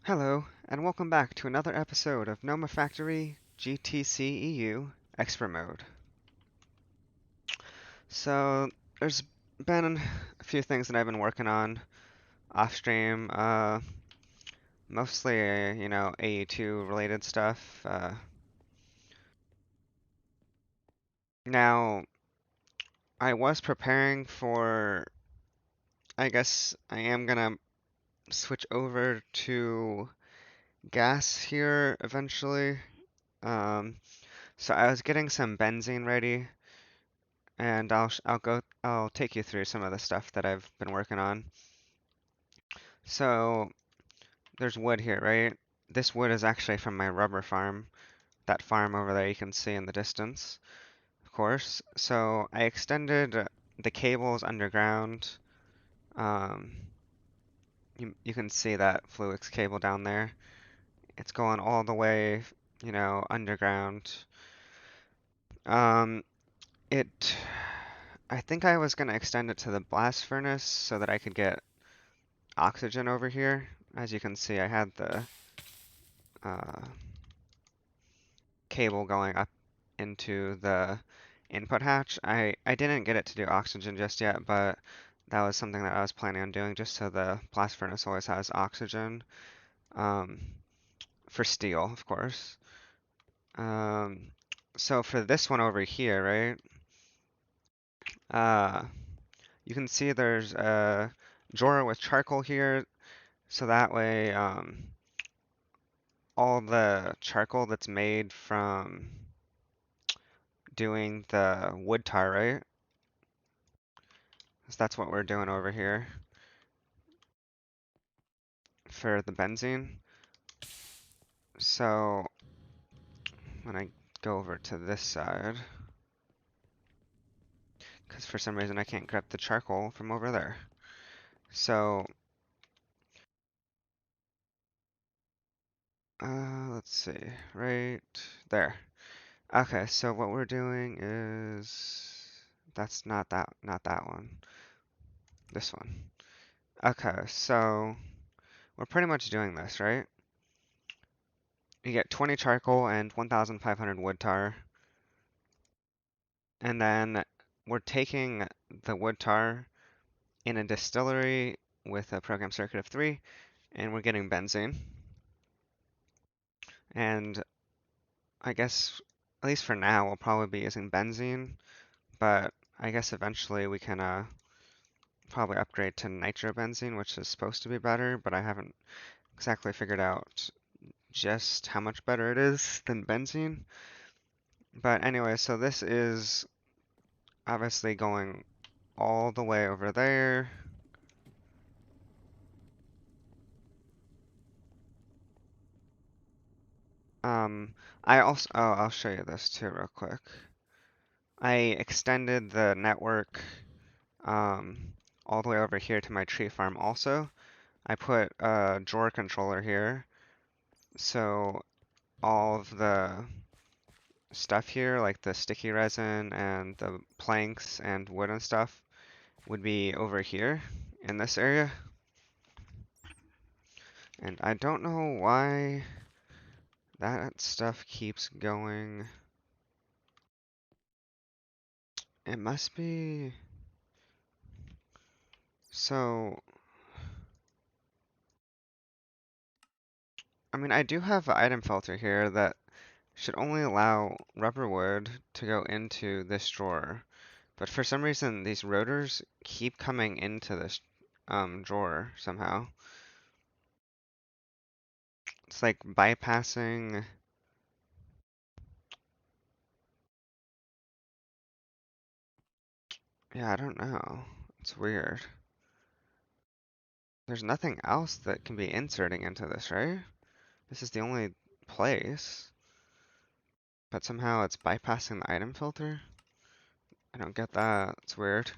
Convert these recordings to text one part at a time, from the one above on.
Hello, and welcome back to another episode of Nomifactory GTCEu Expert Mode. So, there's been a few things that I've been working on off stream, mostly, AE2 related stuff. Now, I was preparing for, I guess I am gonna switch over to gas here eventually. Um, so I was getting some benzene ready. And I'll take you through some of the stuff that I've been working on. So there's wood here, right? This wood is actually from my rubber farm. That farm over there you can see in the distance, of course. So I extended the cables underground. Um, you can see that Fluix cable down there. It's going all the way, underground. Um, it, I think I was gonna extend it to the blast furnace so that I could get oxygen over here. As you can see, I had the uh, cable going up into the input hatch. I didn't get it to do oxygen just yet, but that was something that I was planning on doing just so the blast furnace always has oxygen. Um, for steel, of course. Um, so for this one over here, right? You can see there's a drawer with charcoal here, so that way all the charcoal that's made from doing the wood tar, right? So that's what we're doing over here for the benzene. So when I go over to this side, because for some reason I can't grab the charcoal from over there. So, let's see, right there. Okay, so what we're doing is, that's not that one, this one. Okay, so we're pretty much doing this, right? You get 20 charcoal and 1,500 wood tar. And then we're taking the wood tar in a distillery with a program circuit of 3, and we're getting benzene. And I guess, at least for now, we'll probably be using benzene, but I guess eventually we can probably upgrade to nitrobenzene, which is supposed to be better, but I haven't exactly figured out just how much better it is than benzene. But anyway, so this is obviously going all the way over there. I also, oh, I'll show you this too real quick. I extended the network all the way over here to my tree farm also. I put a drawer controller here, so all of the stuff here, like the sticky resin and the planks and wood and stuff, would be over here in this area. And I don't know why that stuff keeps going. It must be... So, I mean, I do have an item filter here that should only allow rubber wood to go into this drawer. But for some reason, these rotors keep coming into this drawer somehow. It's like bypassing. Yeah, I don't know. It's weird. There's nothing else that can be inserting into this, right? This is the only place. But somehow it's bypassing the item filter? I don't get that. It's weird.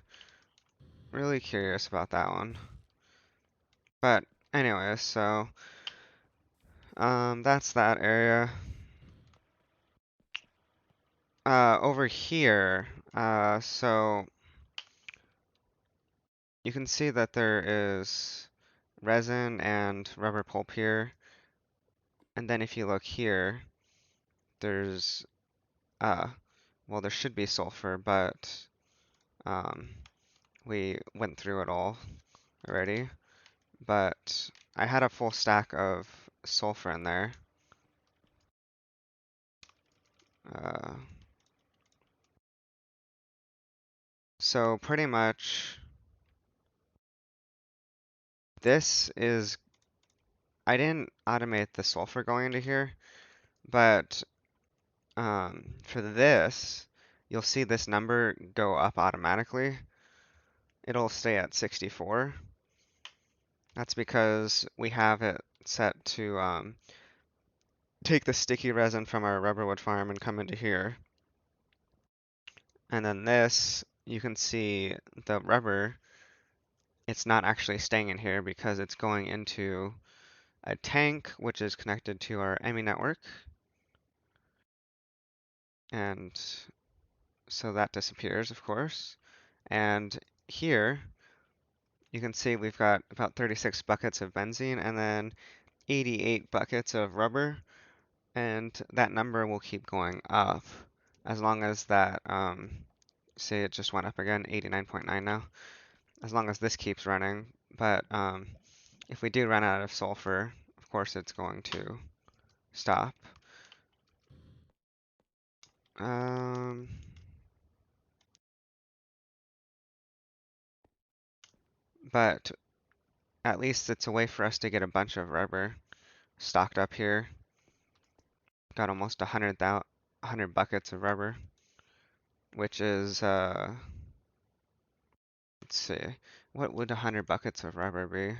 Really curious about that one. But anyway, so that's that area. Over here, so you can see that there is resin and rubber pulp here. And then if you look here, there's, well, there should be sulfur, but um, we went through it all already. But I had a full stack of sulfur in there. Uh, so pretty much this is, I didn't automate the sulfur going into here, but for this, you'll see this number go up automatically. It'll stay at 64. That's because we have it set to take the sticky resin from our rubberwood farm and come into here. And then this, you can see the rubber, it's not actually staying in here because it's going into a tank, which is connected to our EMI network. And so that disappears, of course. And here, you can see we've got about 36 buckets of benzene and then 88 buckets of rubber. And that number will keep going up as long as that, say it just went up again, 89.9 now, as long as this keeps running. But if we do run out of sulfur, of course it's going to stop. Um, but at least it's a way for us to get a bunch of rubber stocked up here. Got almost 100 buckets of rubber, which is, let's see, what would 100 buckets of rubber be?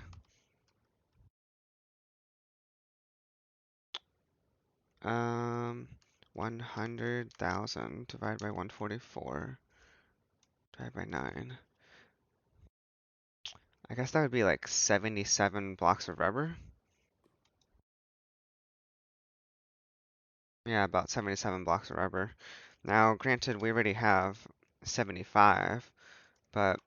100,000 divided by 144 divided by 9. I guess that would be like 77 blocks of rubber. Yeah, about 77 blocks of rubber. Now, granted, we already have 75, but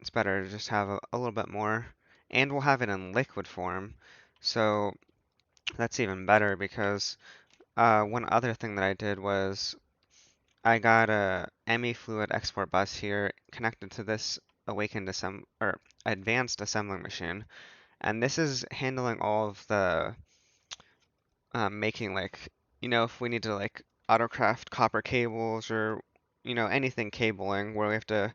it's better to just have a little bit more. And we'll have it in liquid form. So that's even better because one other thing that I did was I got a ME fluid export bus here connected to this awakened or advanced assembling machine. And this is handling all of the making, like, if we need to like autocraft copper cables or anything cabling where we have to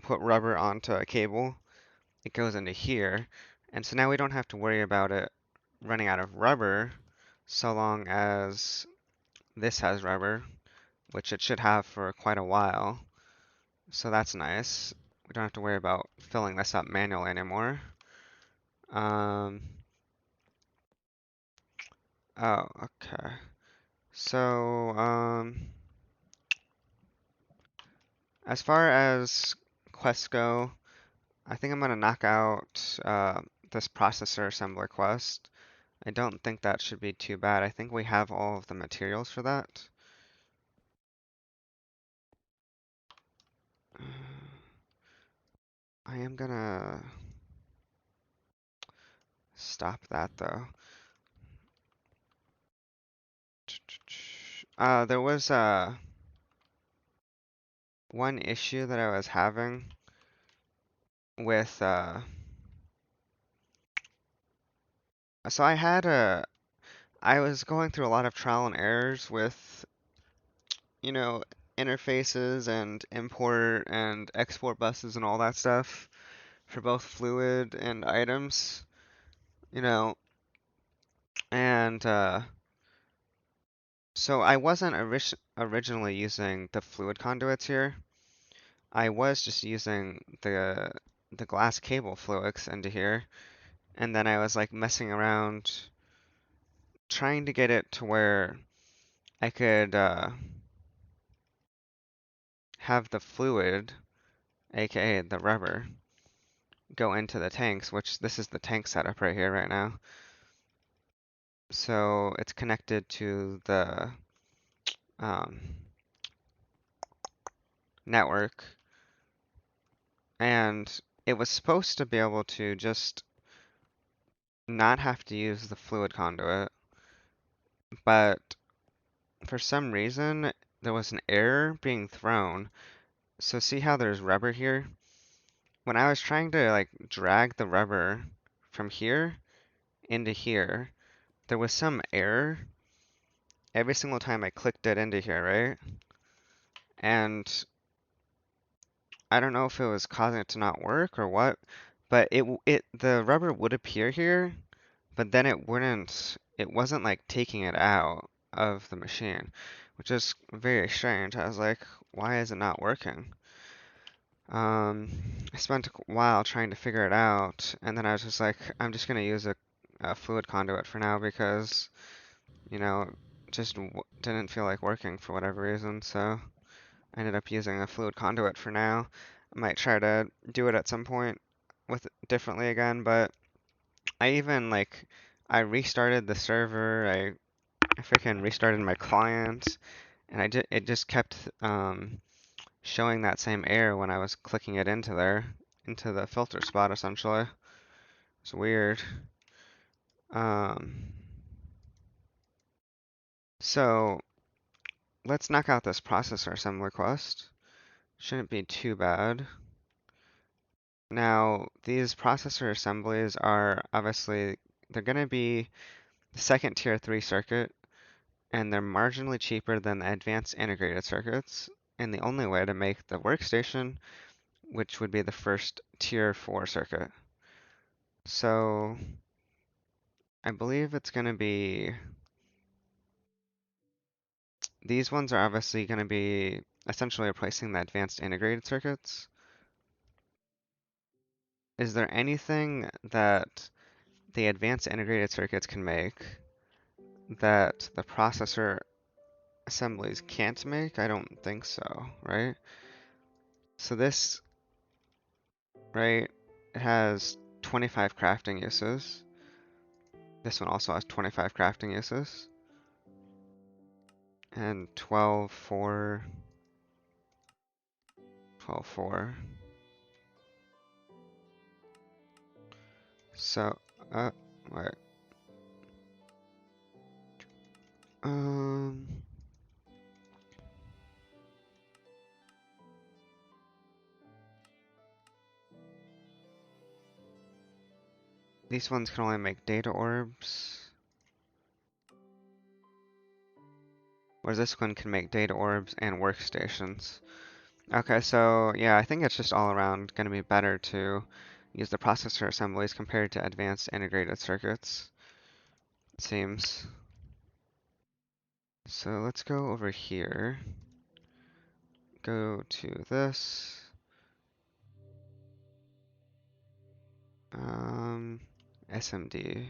put rubber onto a cable, it goes into here. And so now we don't have to worry about it running out of rubber so long as this has rubber, which it should have for quite a while. So that's nice. We don't have to worry about filling this up manually anymore. Um, oh, okay. So, as far as quests go, I think I'm gonna knock out this processor assembler quest. I don't think that should be too bad. I think we have all of the materials for that. I am gonna stop that though. There was one issue that I was having with so I was going through a lot of trial and errors with you know interfaces and import and export buses and all that stuff for both fluid and items, you know, and so I wasn't originally using the fluid conduits here. I was just using the glass cable fluids into here, and then I was like messing around trying to get it to where I could have the fluid, aka the rubber, go into the tanks, which this is the tank setup right here right now. So it's connected to the um, network, and it was supposed to be able to just not have to use the fluid conduit. but for some reason, there was an error being thrown. So see how there's rubber here? When I was trying to like drag the rubber from here into here, there was some error every single time I clicked it into here, right? And I don't know if it was causing it to not work or what, but the rubber would appear here, but then it wasn't like taking it out of the machine, which is very strange. I was like, why is it not working? I spent a while trying to figure it out, and then I was just like, I'm just gonna use a fluid conduit for now because, you know, just didn't feel like working for whatever reason, so I ended up using a fluid conduit for now. I might try to do it at some point with differently again, but I even like I restarted the server, I freaking restarted my client, and it just kept showing that same error when I was clicking it into there, into the filter spot essentially. It's weird. Um, so let's knock out this processor assembly quest. Shouldn't be too bad. Now, these processor assemblies are obviously, they're going to be the second tier 3 circuit, and they're marginally cheaper than the advanced integrated circuits. And the only way to make the workstation, which would be the first tier 4 circuit. So I believe it's going to be, these ones are obviously going to be essentially replacing the advanced integrated circuits. Is there anything that the advanced integrated circuits can make that the processor assemblies can't make? I don't think so, right? So this, right, it has 25 crafting uses. This one also has 25 crafting uses. And 12, 4, 12, 4. So, wait. Um, these ones can only make data orbs. Whereas this one can make data orbs and workstations. Okay, so yeah, I think it's just all around going to be better to use the processor assemblies compared to advanced integrated circuits, it seems. So let's go over here, go to this, um, SMD.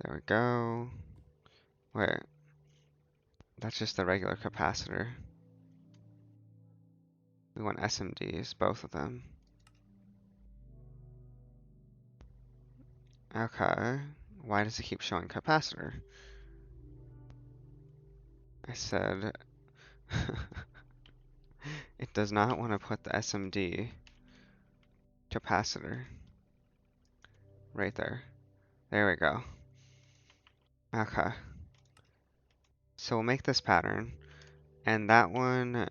There we go. Wait, that's just the regular capacitor. We want SMDs, both of them. Okay, why does it keep showing capacitor? I said it does not want to put the SMD capacitor right there. There we go. Okay, so we'll make this pattern, and that one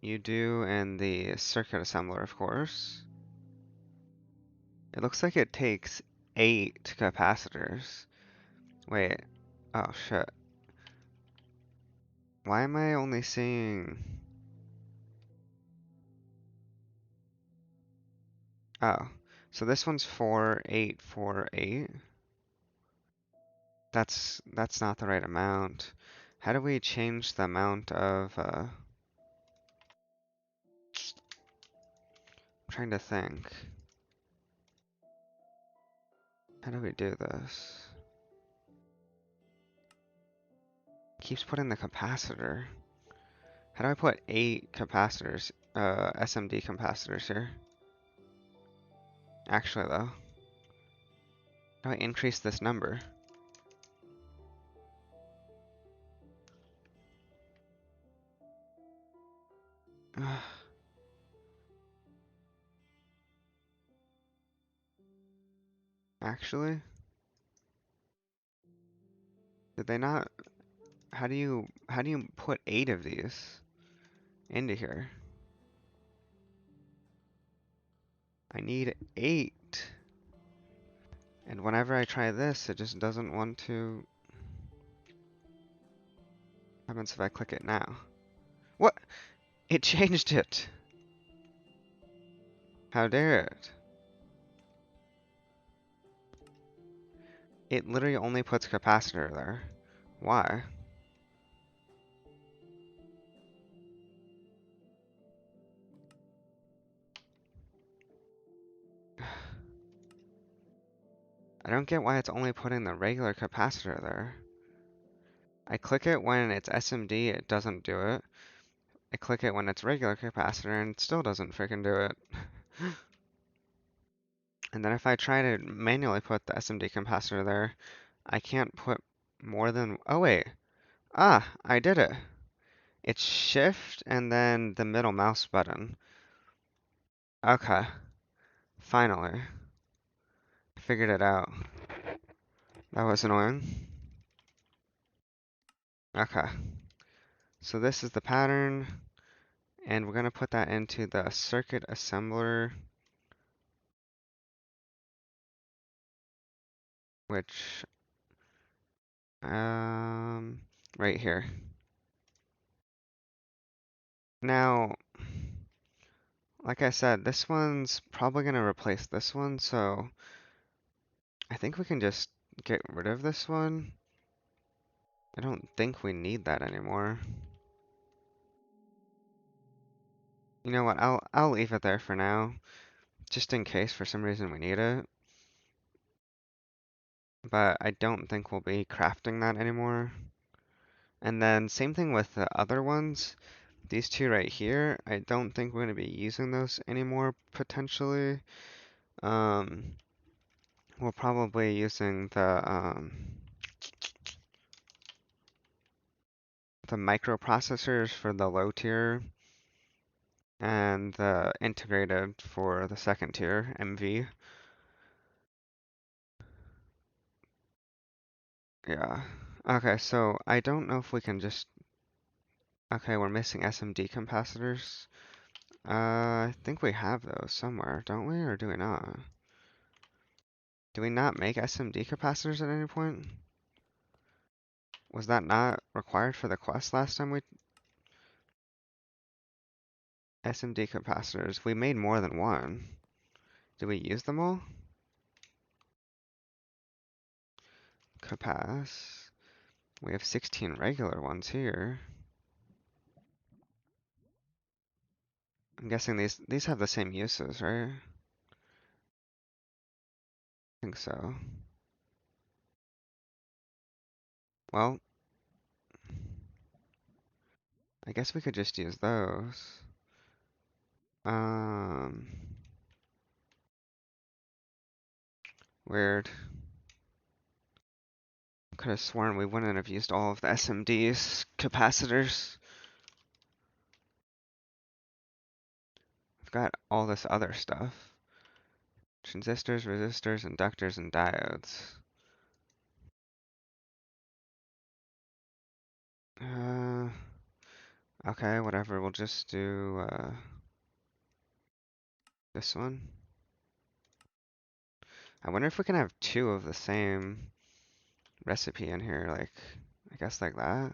you do in the circuit assembler, of course. It looks like it takes 8 capacitors. Wait, oh shit. Why am I only seeing... Oh, so this one's 4, 8, 4, 8. That's not the right amount. How do we change the amount of, I'm trying to think. How do we do this? Keeps putting the capacitor. How do I put 8 capacitors, SMD capacitors here? Actually though, how do I increase this number? Actually, Did they not? How do you put 8 of these into here? I need 8. And whenever I try this, it just doesn't want to. What happens if I click it now? What? It changed it! How dare it? It literally only puts capacitor there. Why? I don't get why it's only putting the regular capacitor there. I click it when it's SMD, it doesn't do it. I click it when it's regular capacitor and it still doesn't freaking do it. And then if I try to manually put the SMD capacitor there, I can't put more than, oh wait. Ah, I did it. It's shift and then the middle mouse button. Okay, finally. I figured it out. That was annoying. Okay, so this is the pattern, and we're gonna put that into the circuit assembler, which, right here. Now, like I said, this one's probably gonna replace this one, so I think we can just get rid of this one. I don't think we need that anymore. You know what, I'll leave it there for now, just in case for some reason we need it. But I don't think we'll be crafting that anymore. And then same thing with the other ones. These two right here, I don't think we're going to be using those anymore potentially. Um, we're probably using the microprocessors for the low tier and the integrated for the second tier, MV. Yeah. Okay, so I don't know if we can just. Okay, we're missing SMD capacitors. I think we have those somewhere, don't we? Or do we not? Do we not make SMD capacitors at any point? Was that not required for the quest last time we... SMD capacitors. We made more than one. Did we use them all? Capac. We have 16 regular ones here. I'm guessing these have the same uses, right? I think so. Well, I guess we could just use those. Um, Weird. Could have sworn we wouldn't have used all of the SMD's capacitors. We've got all this other stuff. Transistors, resistors, inductors, and diodes. Uh, okay, whatever. We'll just do this one. I wonder if we can have 2 of the same recipe in here, like, I guess like that.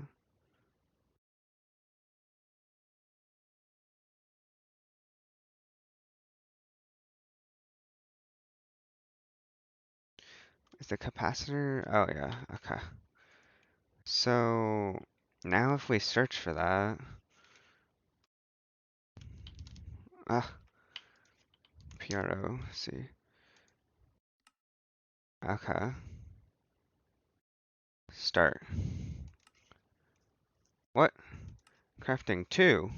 Is the capacitor? Oh yeah, okay. So now if we search for that, ah, PRO, see. Okay, start. What? Crafting 2?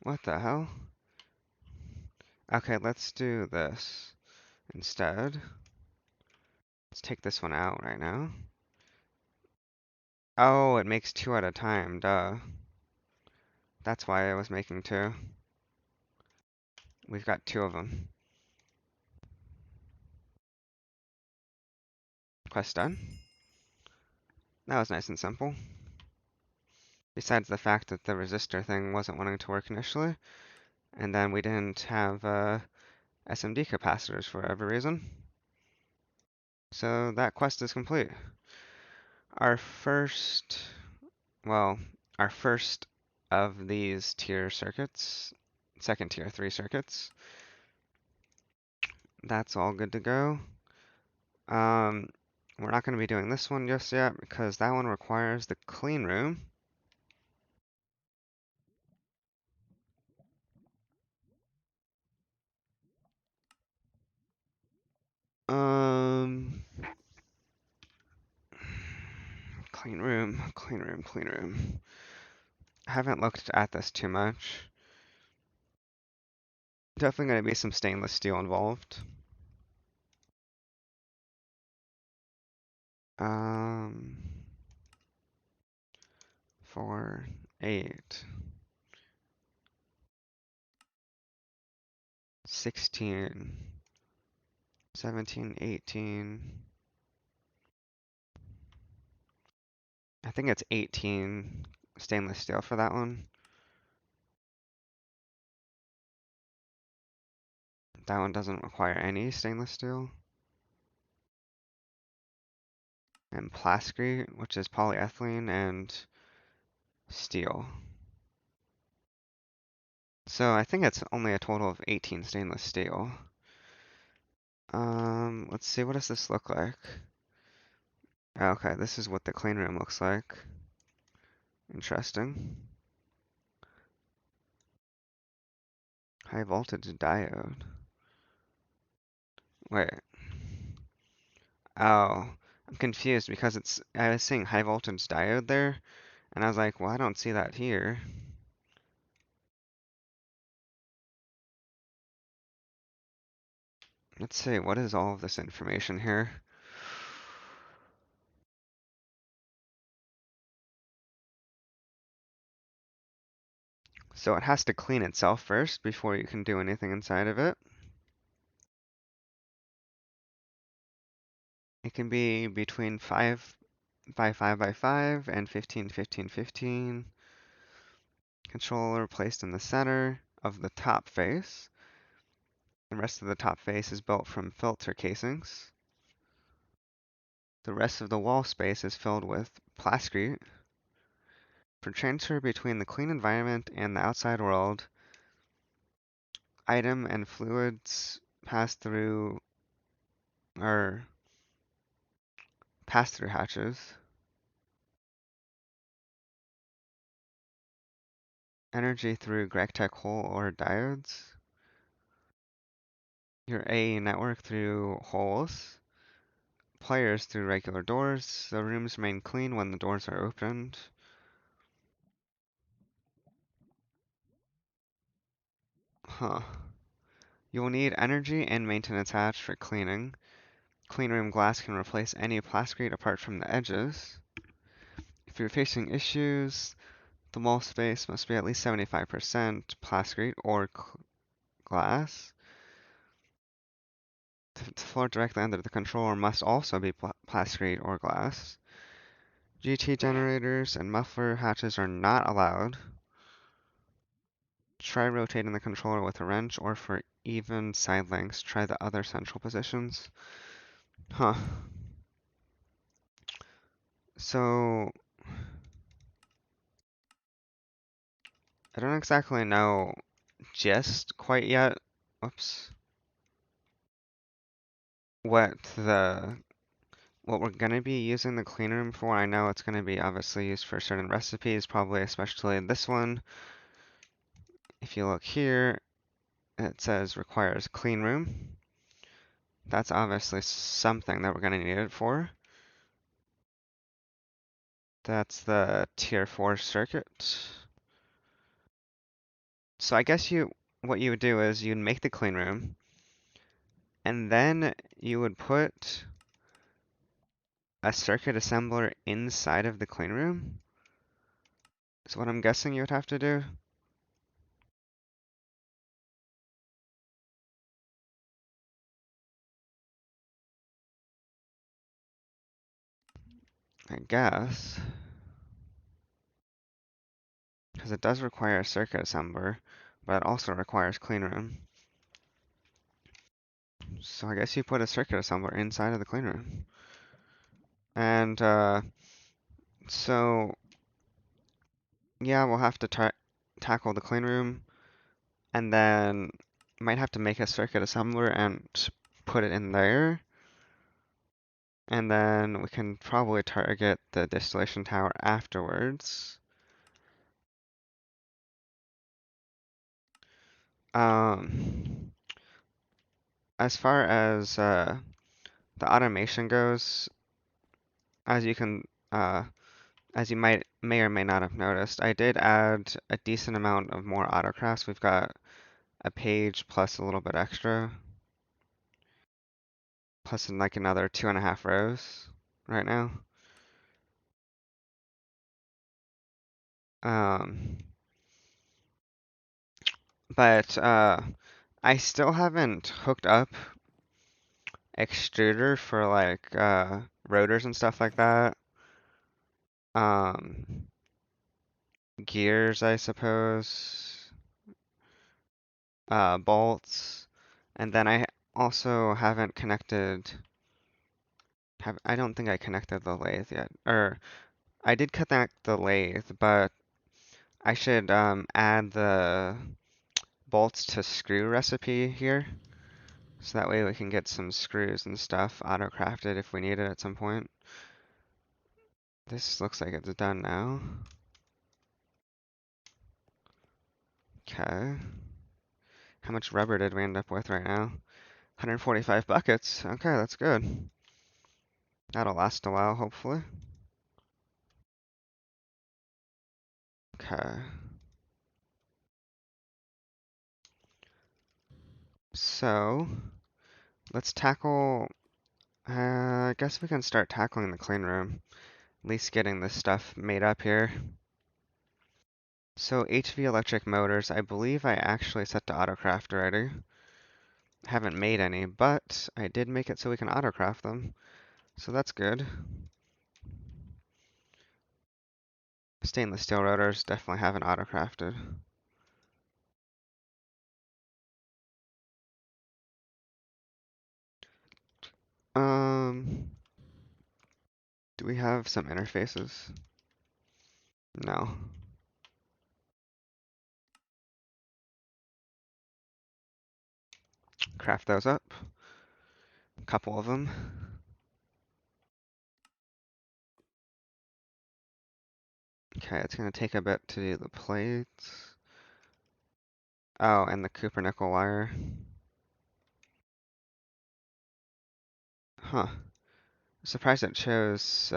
What the hell? Okay, let's do this instead. Let's take this one out right now. Oh, it makes 2 at a time, duh. That's why I was making 2. We've got 2 of them. Quest done. That was nice and simple. Besides the fact that the resistor thing wasn't wanting to work initially, and then we didn't have SMD capacitors for whatever reason. So that quest is complete. Our first, well, our first of these tier circuits, second tier 3 circuits, that's all good to go. We're not going to be doing this one just yet because that one requires the clean room. Um, clean room, clean room, clean room. I haven't looked at this too much. Definitely going to be some stainless steel involved. 4, 8, 16, 17, 18. I think it's 18 stainless steel for that one. That one doesn't require any stainless steel. And plascrete, which is polyethylene and steel. So I think it's only a total of 18 stainless steel. Let's see, what does this look like? Okay, this is what the clean room looks like. Interesting. High voltage diode. Wait. Oh, I'm confused because I was seeing high voltage diode there, and I was like, well, I don't see that here. Let's see, what is all of this information here? So it has to clean itself first before you can do anything inside of it. It can be between 5 by 5 by 5 and 15, 15, 15. Controller placed in the center of the top face. The rest of the top face is built from filter casings. The rest of the wall space is filled with plascrete. For transfer between the clean environment and the outside world, item and fluids pass through pass-through hatches. Energy through GregTech hole or diodes. Your A network through holes. Players through regular doors. The rooms remain clean when the doors are opened. Huh. You will need energy and maintenance hatch for cleaning. Cleanroom glass can replace any plascrete apart from the edges. If you're facing issues, the wall space must be at least 75% plascrete or glass. The floor directly under the controller must also be plascrete or glass. GT generators and muffler hatches are not allowed. Try rotating the controller with a wrench, or for even side lengths, try the other central positions. Huh. So, I don't exactly know just quite yet. Whoops. What what we're gonna be using the clean room for. I know it's gonna be obviously used for certain recipes, probably especially this one. If you look here, it says requires clean room. That's obviously something that we're gonna need it for. That's the tier 4 circuit. So I guess what you would do is you'd make the clean room, and then you would put a circuit assembler inside of the clean room. Is what I'm guessing you would have to do. I guess. Because it does require a circuit assembler, but it also requires cleanroom. So I guess you put a circuit assembler inside of the cleanroom. And so yeah, we'll have to tackle the cleanroom, and then might have to make a circuit assembler and put it in there. And then we can probably target the distillation tower afterwards. Um, as far as the automation goes, as you can, as you may or may not have noticed, I did add a decent amount of more autocrafts. We've got a page plus a little bit extra, plus in like another 2.5 rows right now. Um, but I still haven't hooked up extruder for like rotors and stuff like that. Um, gears, I suppose. Bolts, and then I also haven't connected. I don't think I connected the lathe yet, or I did connect the lathe, but I should add the bolts to screw recipe here, so that way we can get some screws and stuff auto-crafted if we need it at some point. This looks like it's done now. Okay. How much rubber did we end up with right now? 145 buckets. Okay, that's good. That'll last a while, hopefully. Okay. So, let's tackle, I guess we can start tackling the clean room. At least getting this stuff made up here. So HV electric motors, I believe I actually set to autocraft already. Haven't made any, but I did make it so we can autocraft them. So that's good. Stainless steel rotors definitely haven't autocrafted. Um, do we have some interfaces? No. Craft those up. A couple of them. Okay, it's gonna take a bit to do the plates. Oh, and the Cooper nickel wire. Huh. Surprised it shows,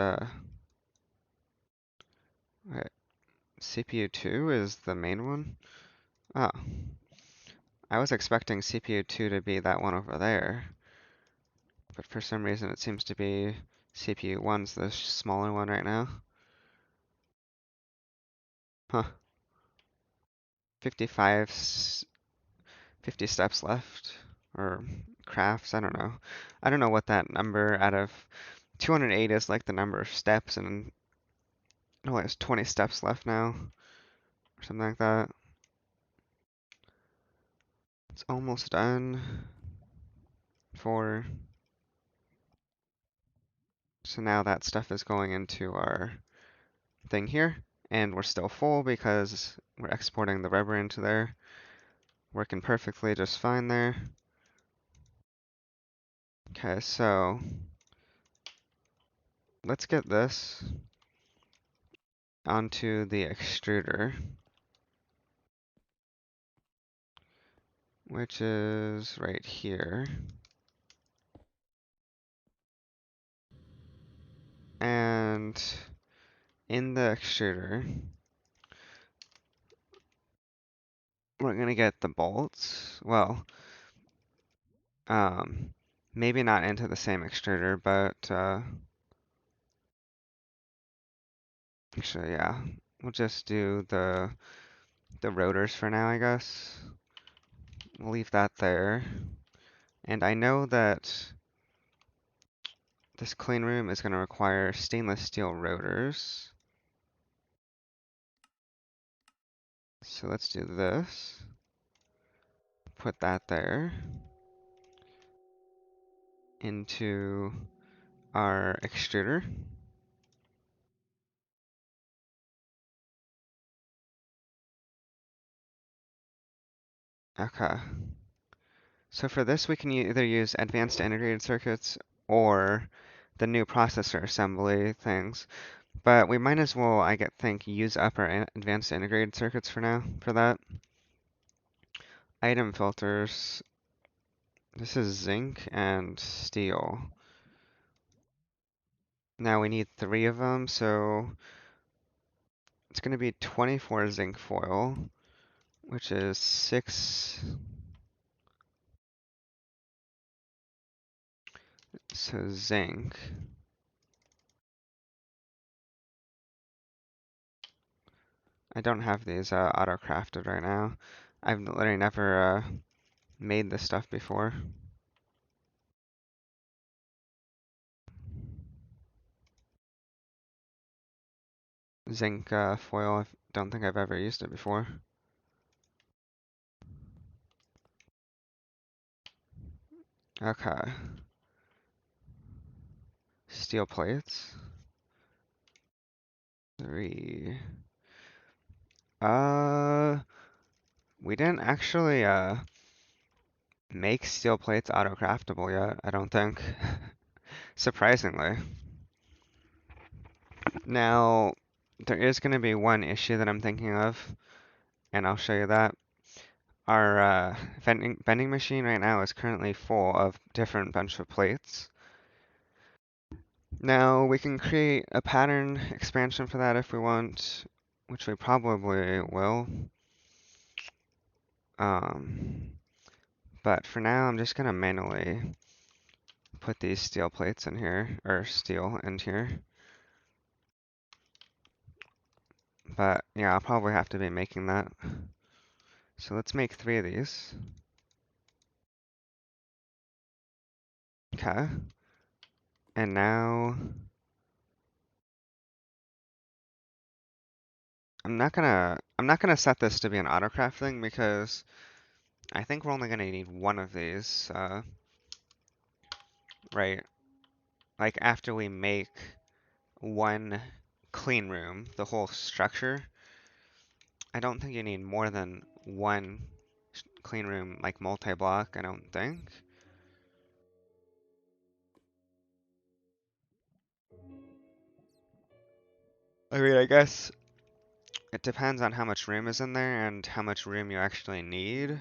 wait, CPU 2 is the main one? Oh. I was expecting CPU 2 to be that one over there. But for some reason it seems to be CPU 1's the smaller one right now. Huh. 55, 50 steps left. Or crafts, I don't know. I don't know what that number out of 208 is like the number of steps, and it only has 20 steps left now. Or something like that. It's almost done. 4. So now that stuff is going into our thing here. And we're still full because we're exporting the rubber into there. Working perfectly just fine there. Okay, so let's get this onto the extruder, which is right here. And in the extruder, we're gonna get the bolts. Well, maybe not into the same extruder, but actually, yeah, we'll just do the rotors for now, I guess. We'll leave that there. And I know that this clean room is going to require stainless steel rotors. So let's do this. Put that there. Into our extruder. Okay. So for this, we can either use advanced integrated circuits or the new processor assembly things. But we might as well, think, use up our advanced integrated circuits for now, for that. Item filters. This is zinc and steel. Now we need 3 of them, so it's going to be 24 zinc foil, which is 6. So zinc. I don't have these auto-crafted right now. I've literally never made this stuff before. Zinc foil, I don't think I've ever used it before. Okay. Steel plates. 3. Uh, we didn't actually make steel plates auto-craftable yet, I don't think. Surprisingly. Now, there is going to be one issue that I'm thinking of, and I'll show you that. Our vending machine right now is currently full of different bunch of plates. Now, we can create a pattern expansion for that if we want, which we probably will. But for now, I'm just going to manually put these steel plates in here, or steel in here. But yeah, I'll probably have to be making that. So let's make 3 of these. Okay. And now I'm not gonna set this to be an autocraft thing because I think we're only gonna need 1 of these, right? Like after we make 1 clean room, the whole structure, I don't think you need more than 1 clean room, like multi-block, I don't think. I mean, I guess it depends on how much room is in there and how much room you actually need.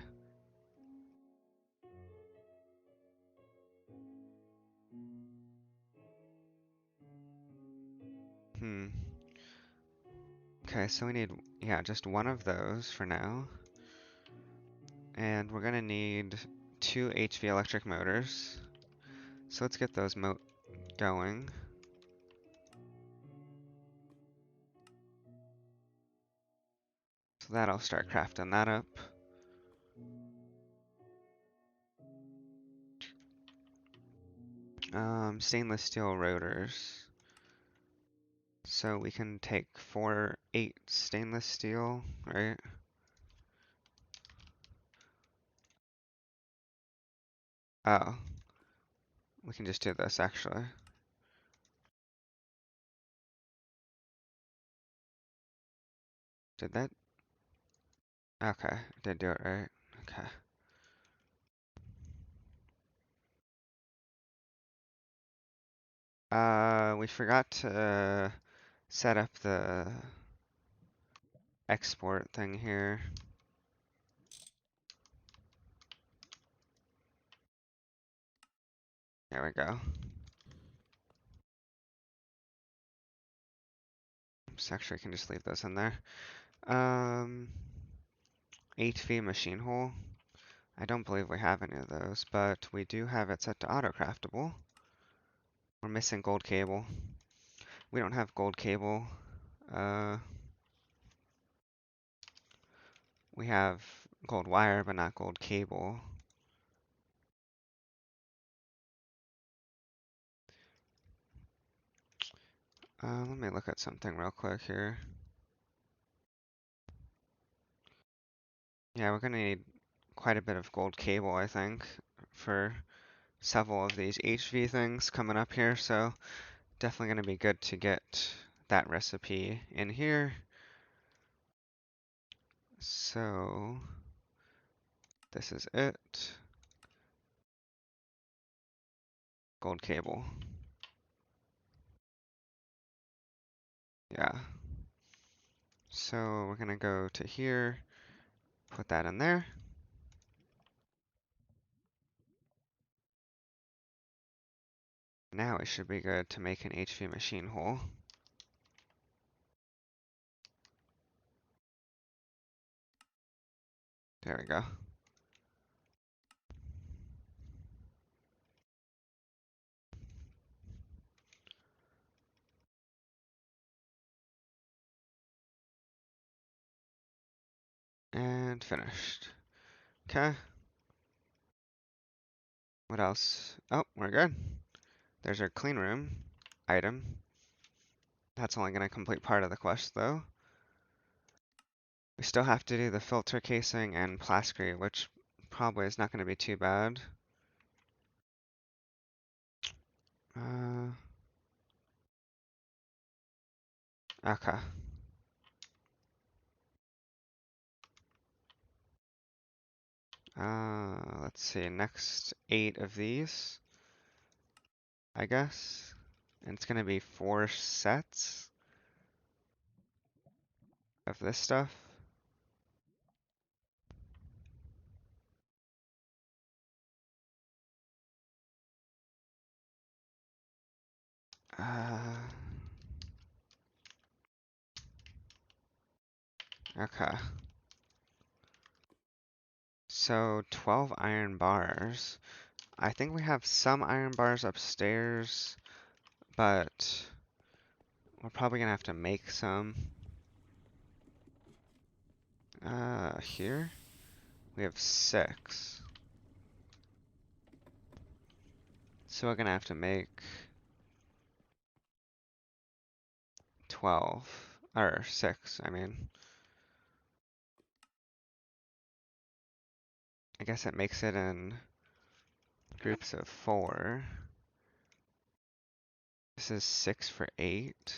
Hmm. Okay, so we need, yeah, just 1 of those for now. And we're gonna need 2 HV electric motors. So let's get those going. So that'll start crafting that up. Stainless steel rotors. So we can take 8 stainless steel, right? Oh, we can just do this actually. Did that? Okay, did do it right. Okay. We forgot to set up the export thing here. There we go. So actually, I can just leave those in there. 8V machine hole. I don't believe we have any of those, but we do have it set to auto-craftable. We're missing gold cable. We don't have gold cable. Uh, we have gold wire, but not gold cable. Let me look at something real quick here. Yeah, we're gonna need quite a bit of gold cable, I think, for several of these HV things coming up here, so definitely gonna be good to get that recipe in here. So this is it. Gold cable. Yeah. So we're gonna go to here, put that in there. Now it should be good to make an HV machine hole. There we go. And finished. Okay. What else? Oh, we're good. There's our clean room item. That's only gonna complete part of the quest though. We still have to do the filter casing and plascrete, which probably is not gonna be too bad. Uh, okay. Let's see, next 8 of these, I guess. And it's gonna be 4 sets of this stuff. Okay. So 12 iron bars. I think we have some iron bars upstairs, but we're probably gonna have to make some. Here we have 6. So we're gonna have to make 12, or 6, I mean. I guess it makes it in groups of 4. This is 6 for 8.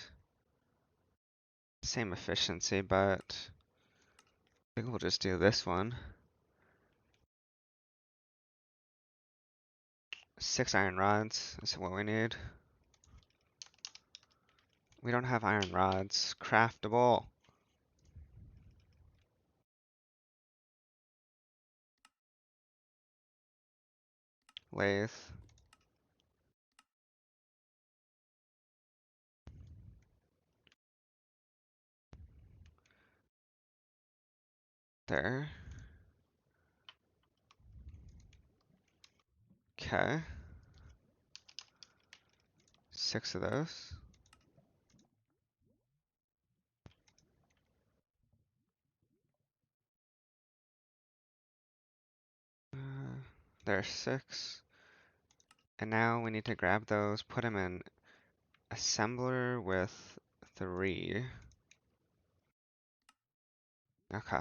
Same efficiency, but I think we'll just do this one. 6 iron rods is what we need. We don't have iron rods. Craftable. Lathe. There. Okay. 6 of those. There's 6. And now we need to grab those, put them in assembler with 3. Okay.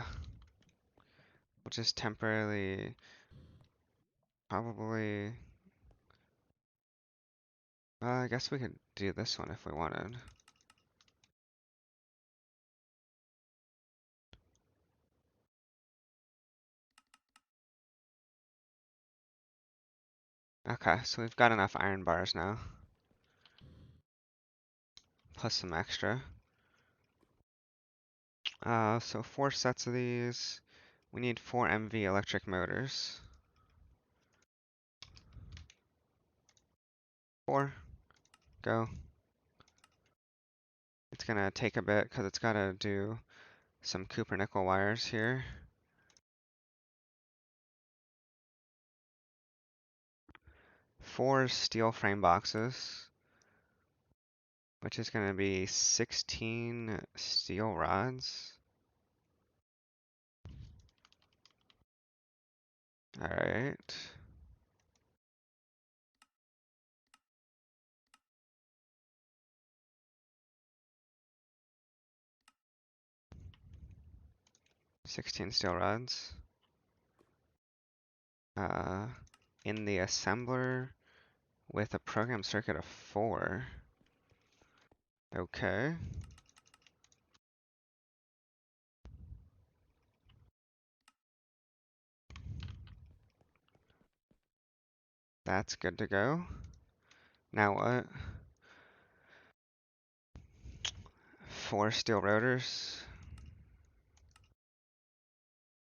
We'll just temporarily, probably, I guess we could do this one if we wanted. Okay, so we've got enough iron bars now. Plus some extra. So 4 sets of these. We need 4 MV electric motors. 4. Go. It's gonna take a bit because it's gotta do some copper nickel wires here. 4 steel frame boxes, which is gonna be 16 steel rods. Alright. 16 steel rods. In the assembler with a program circuit of 4. Okay. That's good to go. Now what? 4 steel rotors.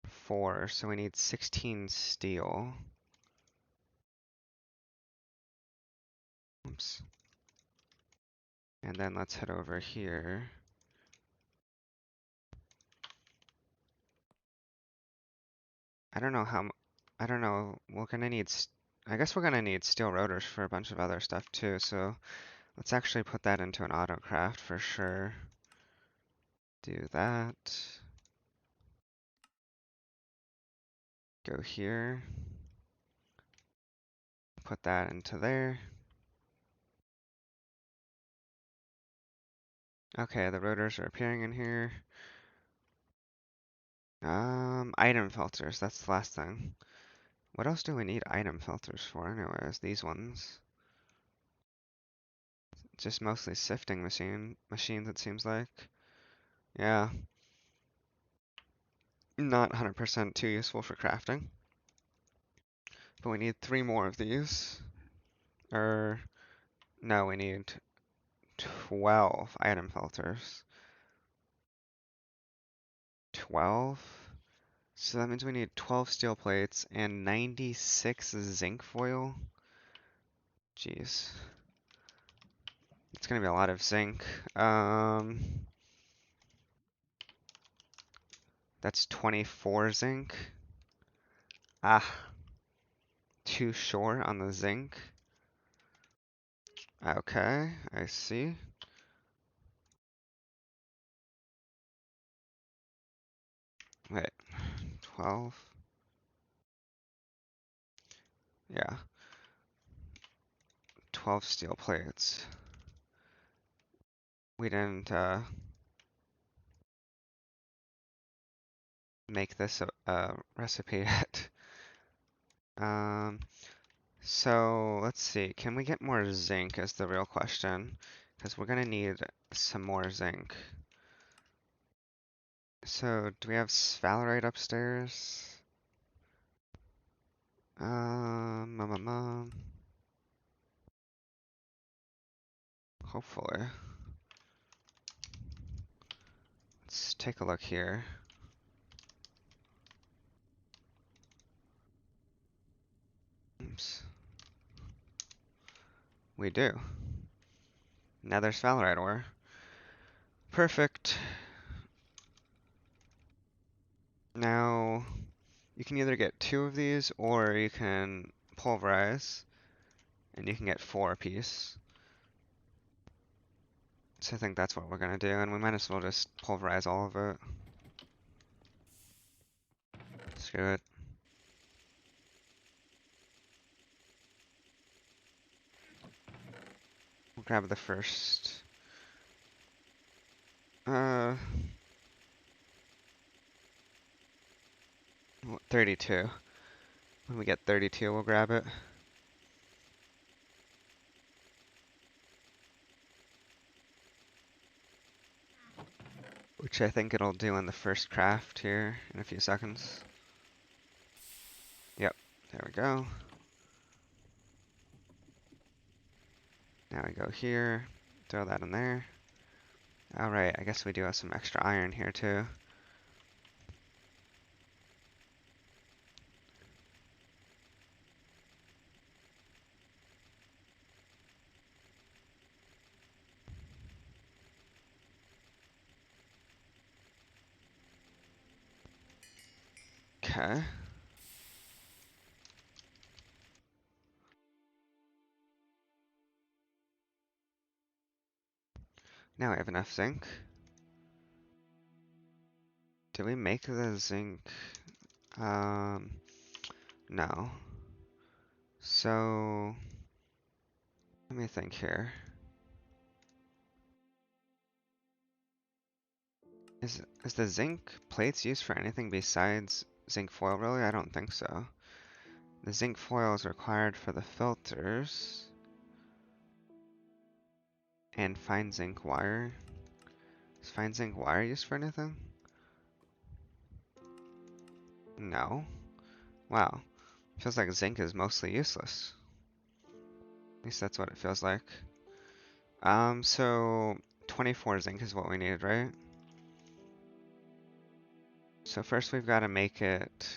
4, so we need 16 steel. Oops. And then let's head over here. I don't know how, I don't know, we're gonna need, I guess we're gonna need steel rotors for a bunch of other stuff too, so let's actually put that into an autocraft for sure. Do that. Go here. Put that into there. Okay, the rotors are appearing in here. Item filters, that's the last thing. What else do we need item filters for anyways? These ones. Just mostly sifting machines, it seems like. Yeah. Not 100% too useful for crafting. But we need 3 more of these. No, we need 12 item filters. 12? So that means we need 12 steel plates and 96 zinc foil. Jeez. It's gonna be a lot of zinc. That's 24 zinc. Ah, too short on the zinc. Okay, I see. Wait, 12? Yeah, 12 steel plates. We didn't make this a recipe yet. Um, so let's see. Can we get more zinc is the real question. Because we're gonna need some more zinc. So do we have sphalerite upstairs? Hopefully. Let's take a look here. Oops. We do. Now there's sphalerite ore. Perfect. Now, you can either get 2 of these, or you can pulverize, and you can get 4 apiece. So I think that's what we're gonna do, and we might as well just pulverize all of it. Screw it. We'll grab the first. 32. When we get 32, we'll grab it. Which I think it'll do in the first craft here in a few seconds. Yep, there we go. Now we go here, throw that in there. Alright, I guess we do have some extra iron here too. Okay. Now we have enough zinc. Did we make the zinc? No. So, let me think here. Is the zinc plates used for anything besides zinc foil really? I don't think so. The zinc foil is required for the filters. And fine zinc wire. Is fine zinc wire used for anything? No. Wow. Feels like zinc is mostly useless. At least that's what it feels like. So 24 zinc is what we need, right? So first we've got to make it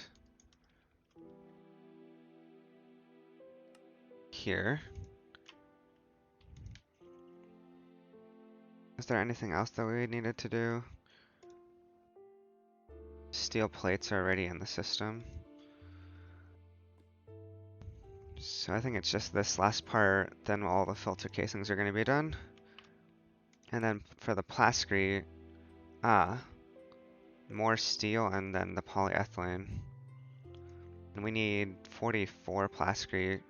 here. Is there anything else that we needed to do? Steel plates are already in the system. So I think it's just this last part, then all the filter casings are going to be done. And then for the plasticrete, more steel and then the polyethylene. And we need 44 plasticrete.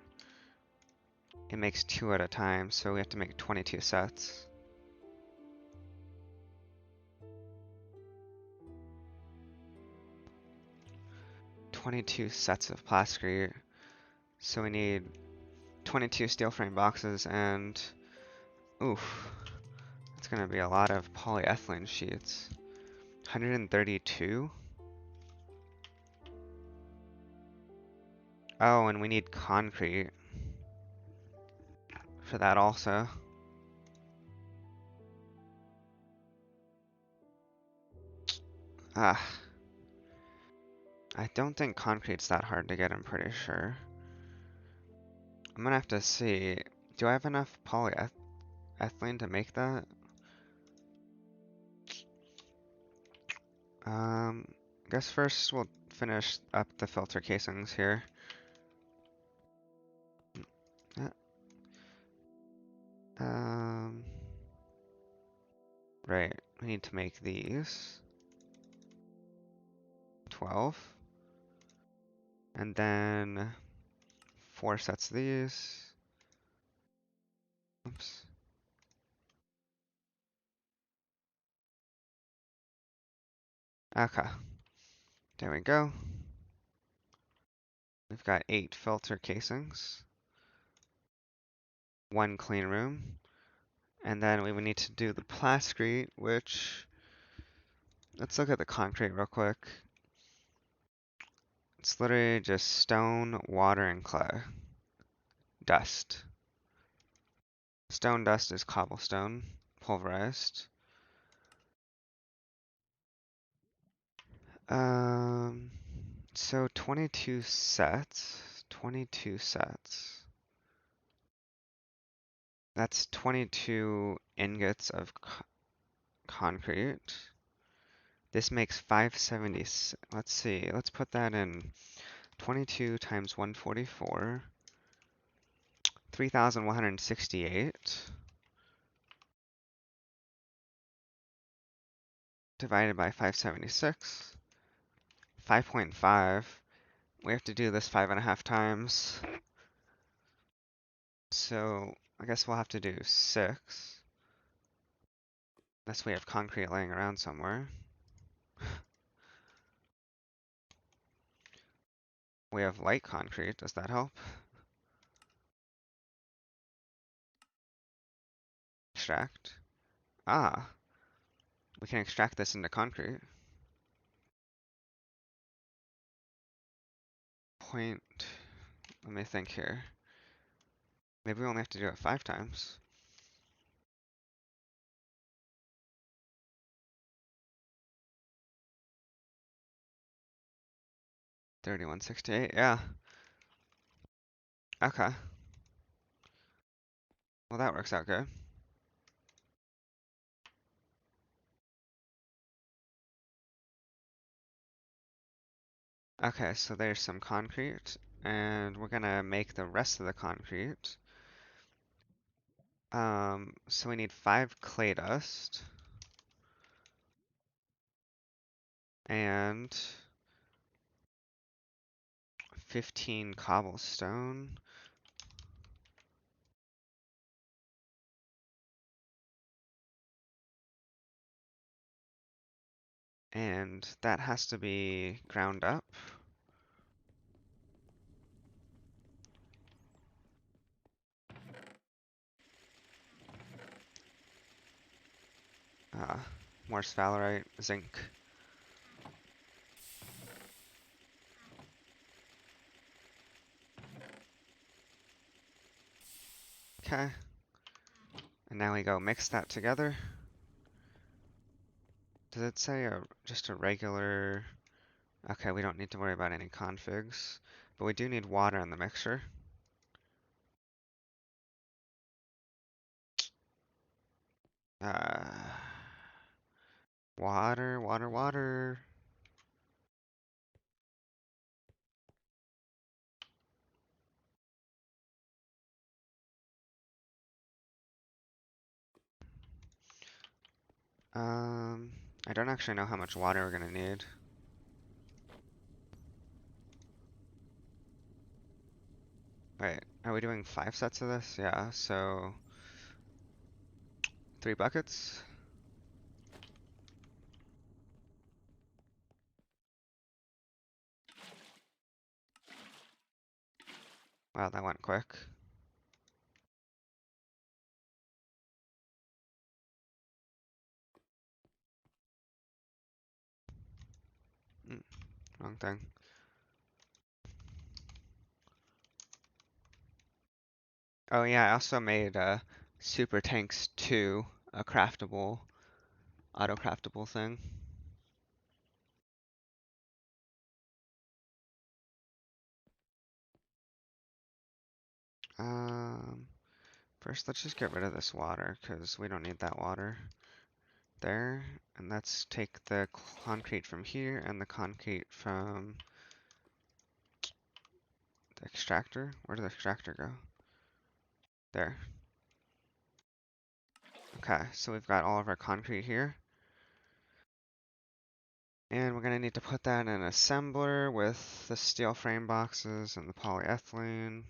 It makes 2 at a time, so we have to make 22 sets. "22 sets of plasticrete. So we need 22 steel frame boxes and, oof, it's gonna be a lot of polyethylene sheets. 132? Oh, and we need concrete for that also. Ah, I don't think concrete's that hard to get, I'm pretty sure. I'm gonna have to see, do I have enough polyethylene to make that? I guess first we'll finish up the filter casings here. Uh, Um, right, we need to make these 12, and then 4 sets of these. Oops. Okay, there we go. We've got 8 filter casings, 1 clean room, and then we would need to do the plasticrete, which, let's look at the concrete real quick. It's literally just stone, water, and clay. Dust. Stone dust is cobblestone, pulverized. Um, so 22 sets. 22 sets. That's 22 ingots of concrete. This makes 570. Let's see. Let's put that in 22 times 144. 3,168 divided by 576. 5.5. We have to do this 5.5 times. So I guess we'll have to do 6. Unless we have concrete laying around somewhere. We have light concrete. Does that help? Extract. Ah, we can extract this into concrete. Point. Let me think here. Maybe we only have to do it 5 times. 3168. Yeah. Okay. Well, that works out good. Okay, so there's some concrete, and we're gonna make the rest of the concrete. So we need 5 clay dust and 15 cobblestone. And that has to be ground up. Uh, more sphalerite, zinc. Okay. And now we go mix that together. Does it say just a regular? Okay, we don't need to worry about any configs, but we do need water in the mixture. Uh, water, water, water. I don't actually know how much water we're gonna need. Wait, are we doing 5 sets of this? Yeah, so 3 buckets. Wow, that went quick. Mm, wrong thing. Oh yeah, I also made Super Tanks 2 a craftable, auto-craftable thing. Um, First let's just get rid of this water, because we don't need that water. There, and let's take the concrete from here and the concrete from the extractor. Where did the extractor go? There. Okay, so we've got all of our concrete here. And we're gonna need to put that in an assembler with the steel frame boxes and the polyethylene.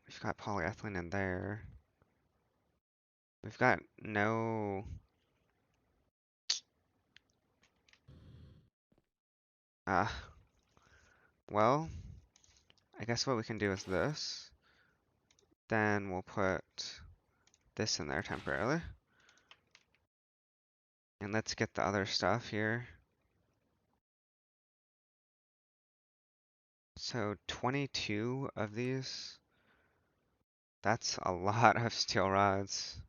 We've got polyethylene in there. We've got no... Uh, well, I guess what we can do is this. Then we'll put this in there temporarily. And let's get the other stuff here. So 22 of these. That's a lot of steel rods.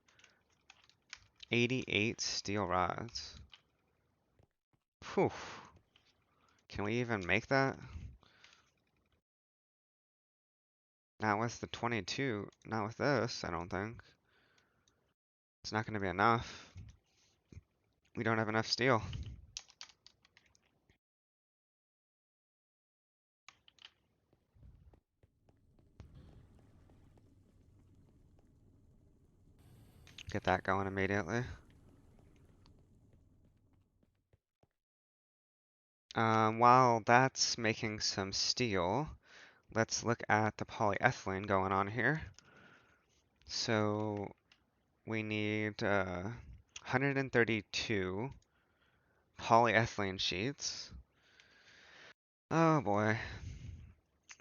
88 steel rods. Whew. Can we even make that? Not with the 22. Not with this, I don't think. It's not going to be enough. We don't have enough steel. Get that going immediately. While that's making some steel, let's look at the polyethylene going on here. So we need 132 polyethylene sheets. Oh boy,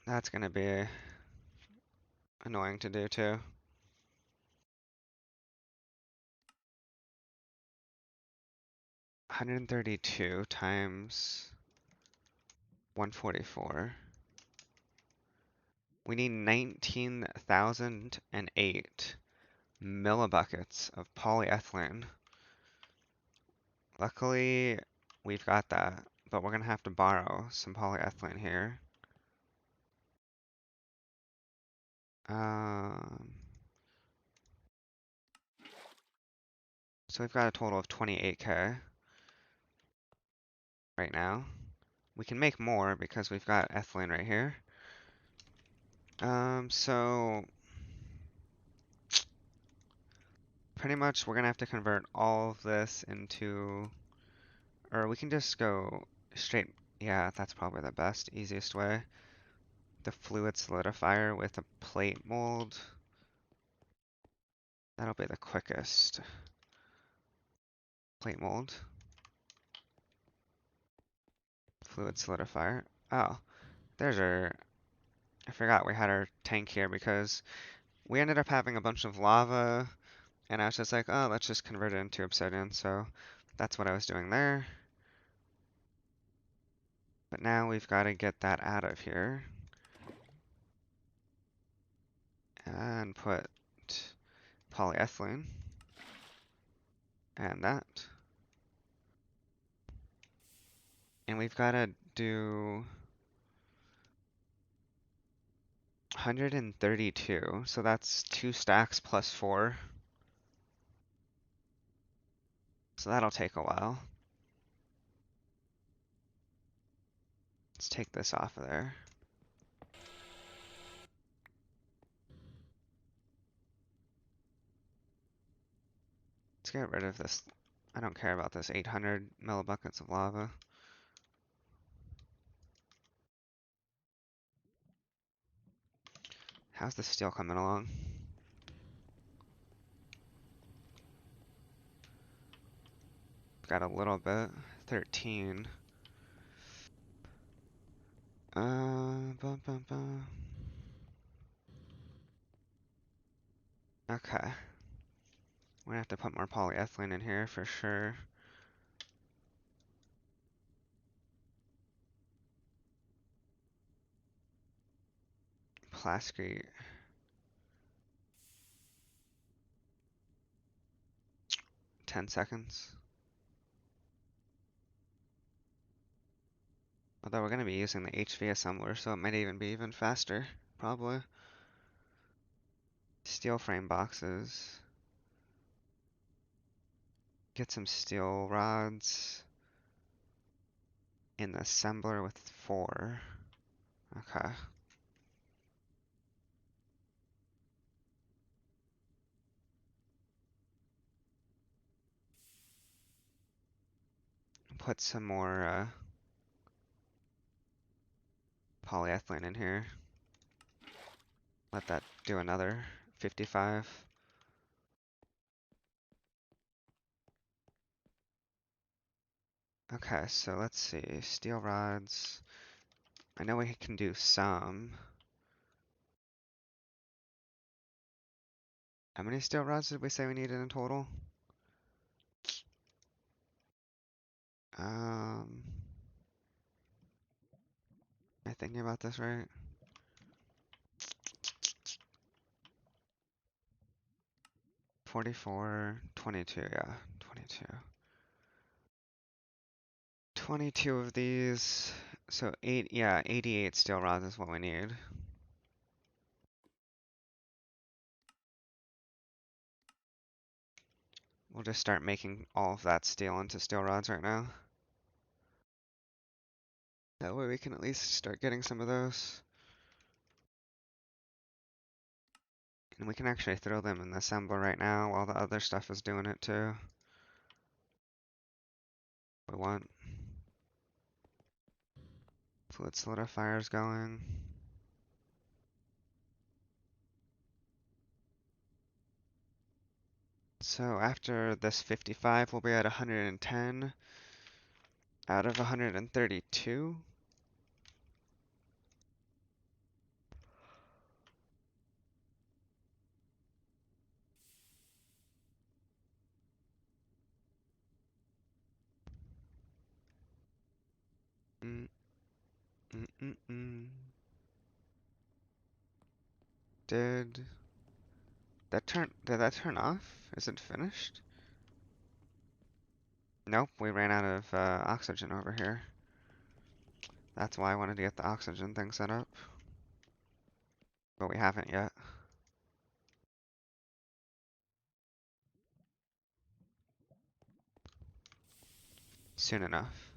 that's gonna be annoying to do too. 132 times 144. We need 19,008 millibuckets of polyethylene. Luckily, we've got that, but we're gonna have to borrow some polyethylene here. Um, so we've got a total of 28K right now. We can make more because we've got ethylene right here. So pretty much we're gonna have to convert all of this into, or we can just go straight. Yeah, that's probably the best, easiest way. The fluid solidifier with a plate mold. That'll be the quickest. Plate mold. Fluid solidifier. Oh, there's our, I forgot we had our tank here because we ended up having a bunch of lava and I was just like, oh, let's just convert it into obsidian. So that's what I was doing there. But now we've got to get that out of here and put polyethylene and that. And we've got to do 132. So that's 2 stacks plus 4. So that'll take a while. Let's take this off of there. Let's get rid of this. I don't care about this 800 millibuckets of lava. How's the steel coming along? Got a little bit. 13. Bum, bum, bum. Okay. We're gonna have to put more polyethylene in here for sure. Plascrete. 10 seconds. Although we're gonna be using the HV assembler, so it might even be even faster. Probably. Steel frame boxes. Get some steel rods. In the assembler with 4. Okay. Put some more polyethylene in here. Let that do another 55. Okay, so let's see. Steel rods. I know we can do some. How many steel rods did we say we needed in total? Am I thinking about this right? 44, 22, yeah, 22. 22 of these, so 88 steel rods is what we need. We'll just start making all of that steel into steel rods right now. That way we can at least start getting some of those. And we can actually throw them in the assembler right now while the other stuff is doing it too. We want fluid solidifiers going. So after this 55, we'll be at 110 out of 132. Mm, mm, mm, mm. Did did that turn off? Is it finished? Nope, we ran out of oxygen over here. That's why I wanted to get the oxygen thing set up. But we haven't yet. Soon enough.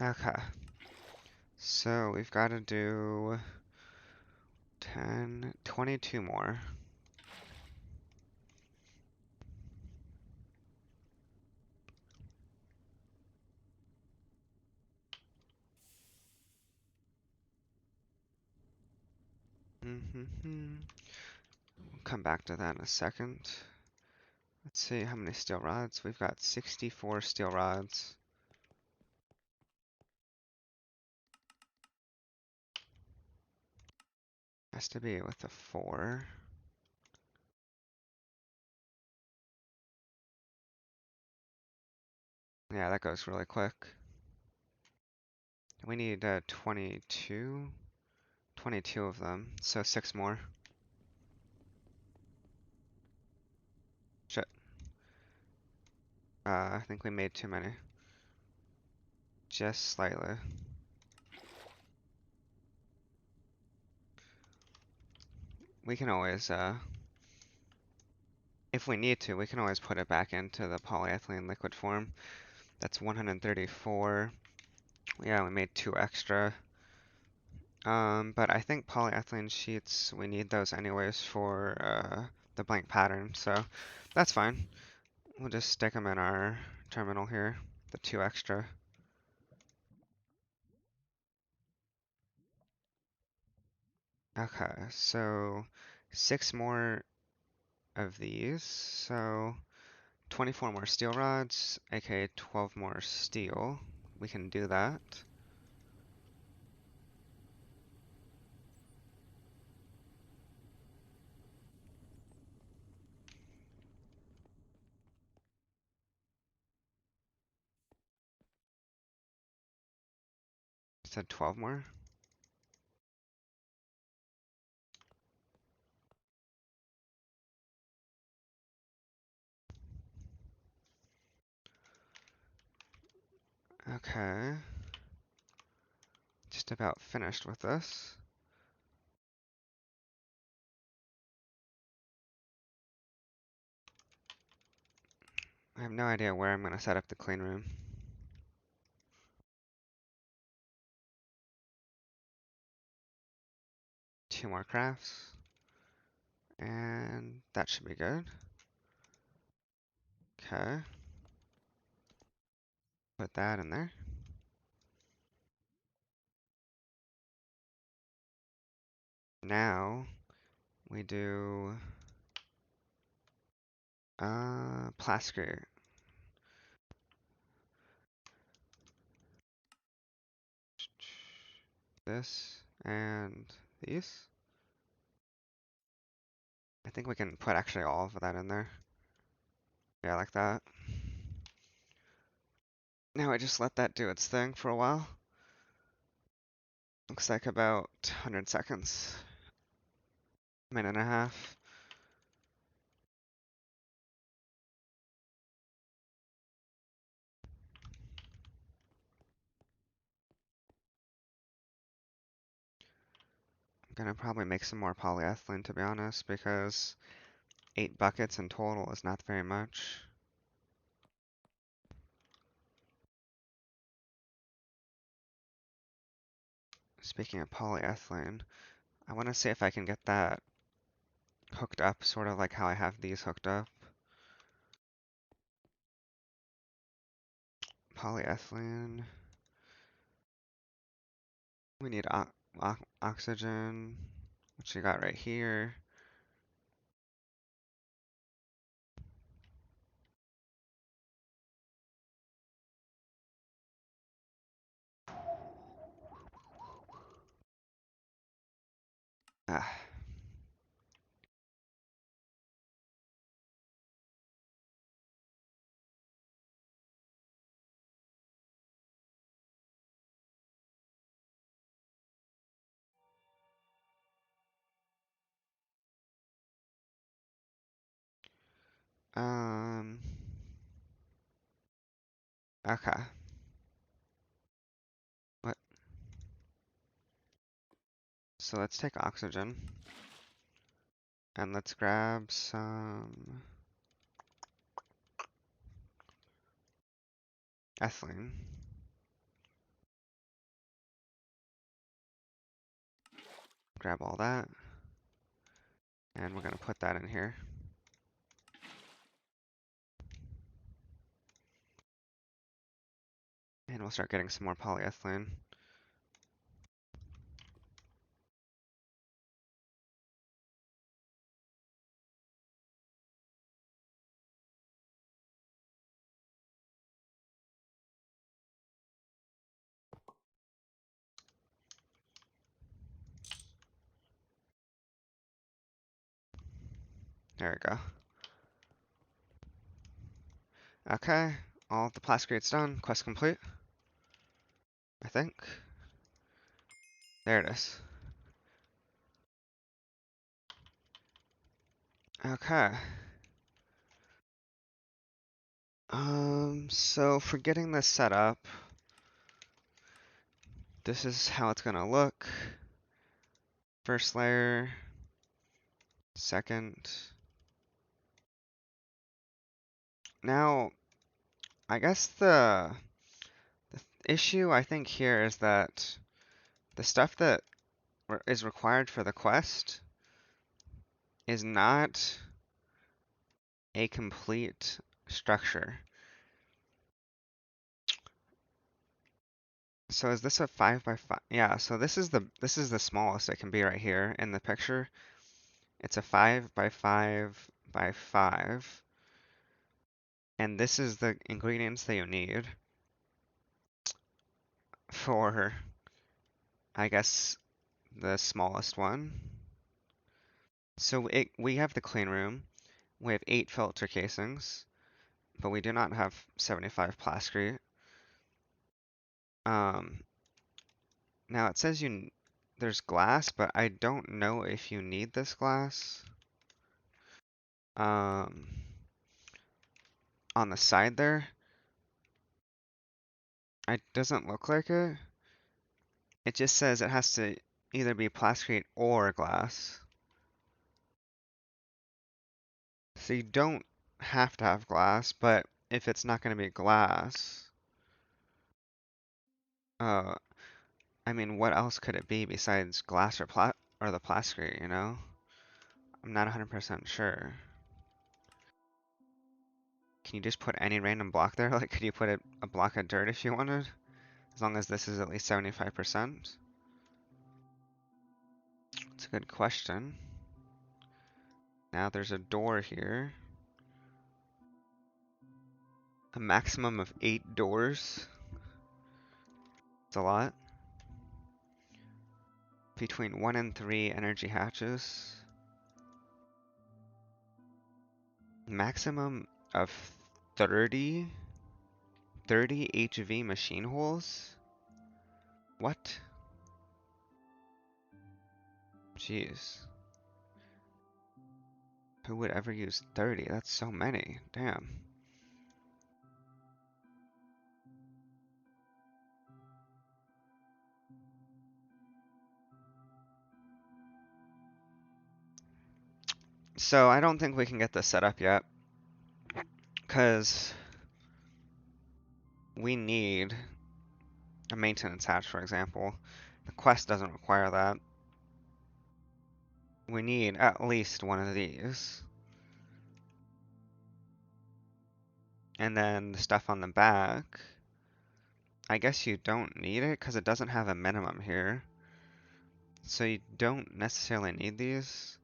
Okay. So we've got to do 10, 22 more. We'll come back to that in a second. Let's see how many steel rods. We've got 64 steel rods. Has to be with a 4. Yeah, that goes really quick. We need 22 of them, so 6 more. Shit. I think we made too many. Just slightly. We can always, if we need to, we can always put it back into the polyethylene liquid form. That's 134. Yeah, we made 2 extra. But I think polyethylene sheets, we need those anyways for the blank pattern, so that's fine. We'll just stick them in our terminal here, the 2 extra. Okay, so 6 more of these, so 24 more steel rods, aka 12 more steel. We can do that. Said 12 more. Okay. Just about finished with this. I have no idea where I'm going to set up the clean room. Two more crafts. And that should be good. Okay. Put that in there. Now we do plaster. This and these. I think we can put actually all of that in there. Yeah, like that. Now I just let that do its thing for a while. Looks like about 100 seconds. Minute and a half. I'm gonna probably make some more polyethylene to be honest, because 8 buckets in total is not very much. Speaking of polyethylene, I want to see if I can get that hooked up, sort of like how I have these hooked up. Polyethylene. We need oxygen, which we got right here. Ah. Um, okay. What? So let's take oxygen and let's grab some ethylene. Grab all that. And we're gonna put that in here. And we'll start getting some more polyethylene. There we go. Okay, all the plascrate's done. Quest complete, I think. There it is. Okay. So for getting this set up, this is how it's gonna look. First layer, second. Now, I guess the issue I think here is that the stuff that is required for the quest is not a complete structure. So is this a 5 by 5? Yeah, so this is the smallest it can be right here in the picture. It's a 5 by 5 by 5. And this is the ingredients that you need for, I guess, the smallest one. So we have the clean room. We have 8 filter casings, but we do not have 75 plascrete. Um, Now it says there's glass, but I don't know if you need this glass. Um, on the side there, it doesn't look like it. It just says it has to either be plascrete or glass. So you don't have to have glass, but if it's not going to be glass, uh, I mean, what else could it be besides glass or the plascrete, you know? I'm not 100% sure. Can you just put any random block there? Like, could you put a block of dirt if you wanted? As long as this is at least 75%? It's a good question. Now there's a door here. A maximum of 8 doors. It's a lot. Between 1 and 3 energy hatches. Maximum of 30? 30 HV machine holes? What? Jeez. Who would ever use 30? That's so many. Damn. So I don't think we can get this set up yet. Because we need a maintenance hatch, for example. The quest doesn't require that. We need at least one of these. And then the stuff on the back, I guess you don't need it because it doesn't have a minimum here. So you don't necessarily need these.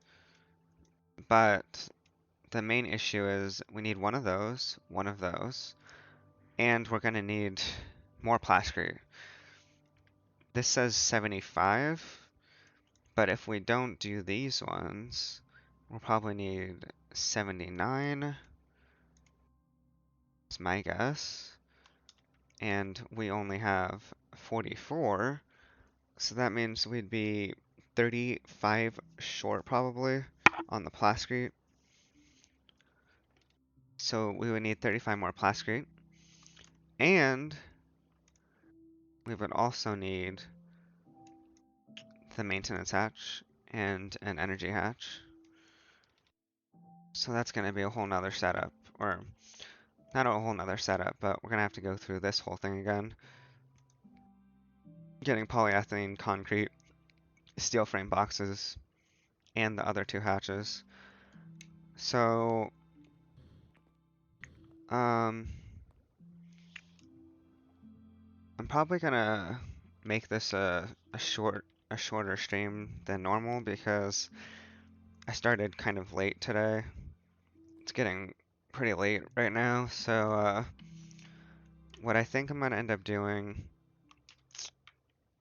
But the main issue is we need one of those, and we're going to need more plascrete. This says 75, but if we don't do these ones, we'll probably need 79. It's my guess. And we only have 44, so that means we'd be 35 short probably on the plascrete. So we would need 35 more plascrete. And we would also need the maintenance hatch and an energy hatch. So that's going to be a whole nother setup, or not a whole nother setup, but we're going to have to go through this whole thing again. Getting polyethylene, concrete, steel frame boxes, and the other 2 hatches. So, I'm probably gonna make this a shorter stream than normal because I started kind of late today. It's getting pretty late right now, so what I think I'm gonna end up doing,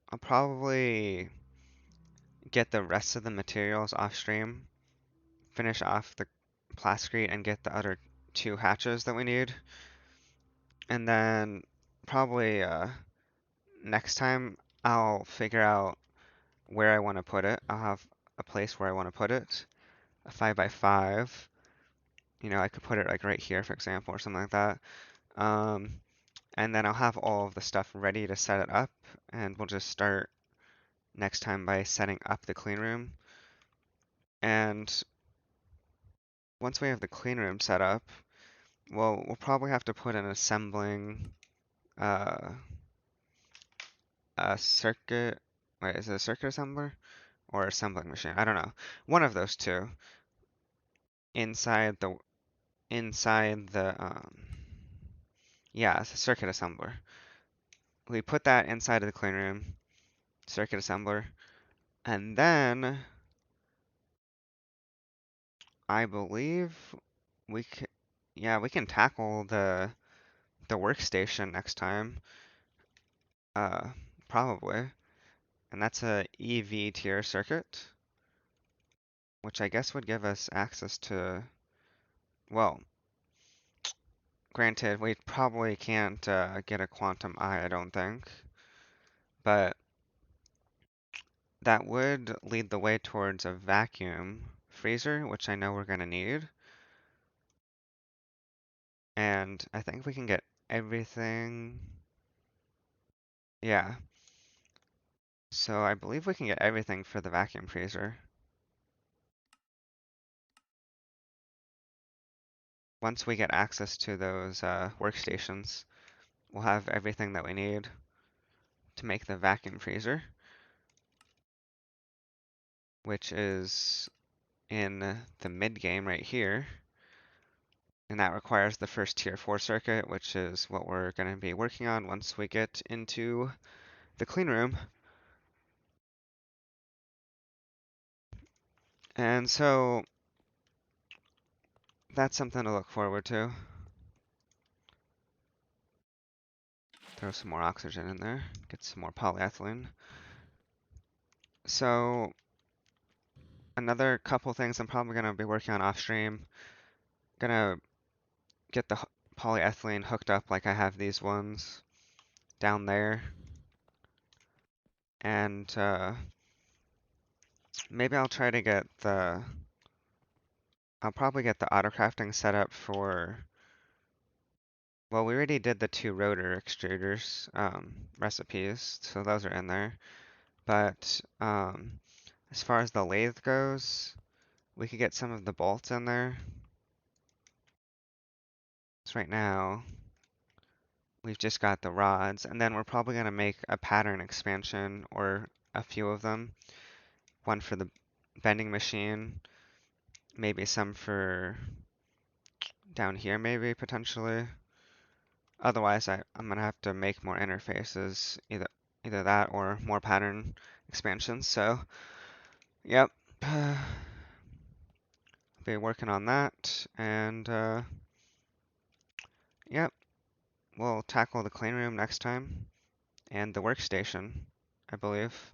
I'll probably get the rest of the materials off stream, finish off the plasticate and get the other 2 hatches that we need. And then probably next time I'll figure out where I want to put it. I'll have a place where I want to put it, a 5x5. You know, I could put it like right here, for example, or something like that. Um, and then I'll have all of the stuff ready to set it up, and we'll just start next time by setting up the clean room. And once we have the clean room set up, well, we'll probably have to put in assembling uh, a circuit. Wait, is it a circuit assembler or assembling machine? I don't know. One of those two inside the yeah, it's a circuit assembler. We put that inside of the clean room, circuit assembler, and then I believe we can, yeah, we can tackle the workstation next time, uh, probably. And that's a EV tier circuit, which I guess would give us access to, well, granted, we probably can't get a quantum eye, I don't think, but that would lead the way towards a vacuum freezer, which I know we're going to need. And I think we can get everything. Yeah. So I believe we can get everything for the vacuum freezer. Once we get access to those workstations, we'll have everything that we need to make the vacuum freezer, which is in the mid game right here. And that requires the first tier 4 circuit, which is what we're going to be working on once we get into the clean room. And so that's something to look forward to. Throw some more oxygen in there, get some more polyethylene. So another couple things I'm probably going to be working on off stream. Gonna get the polyethylene hooked up like I have these ones down there. And maybe I'll try to get I'll probably get the auto crafting set up for, well, we already did the 2 rotor extruders recipes, so those are in there. But as far as the lathe goes, we could get some of the bolts in there. So right now, we've just got the rods, and then we're probably going to make a pattern expansion or a few of them. One for the bending machine, maybe some for down here, maybe potentially. Otherwise, I'm gonna have to make more interfaces, either that or more pattern expansions. So, yep, be working on that, and yep, we'll tackle the clean room next time and the workstation, I believe.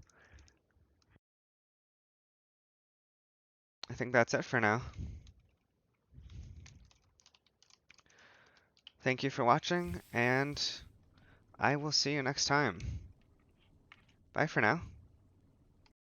I think that's it for now. Thank you for watching, and I will see you next time. Bye for now.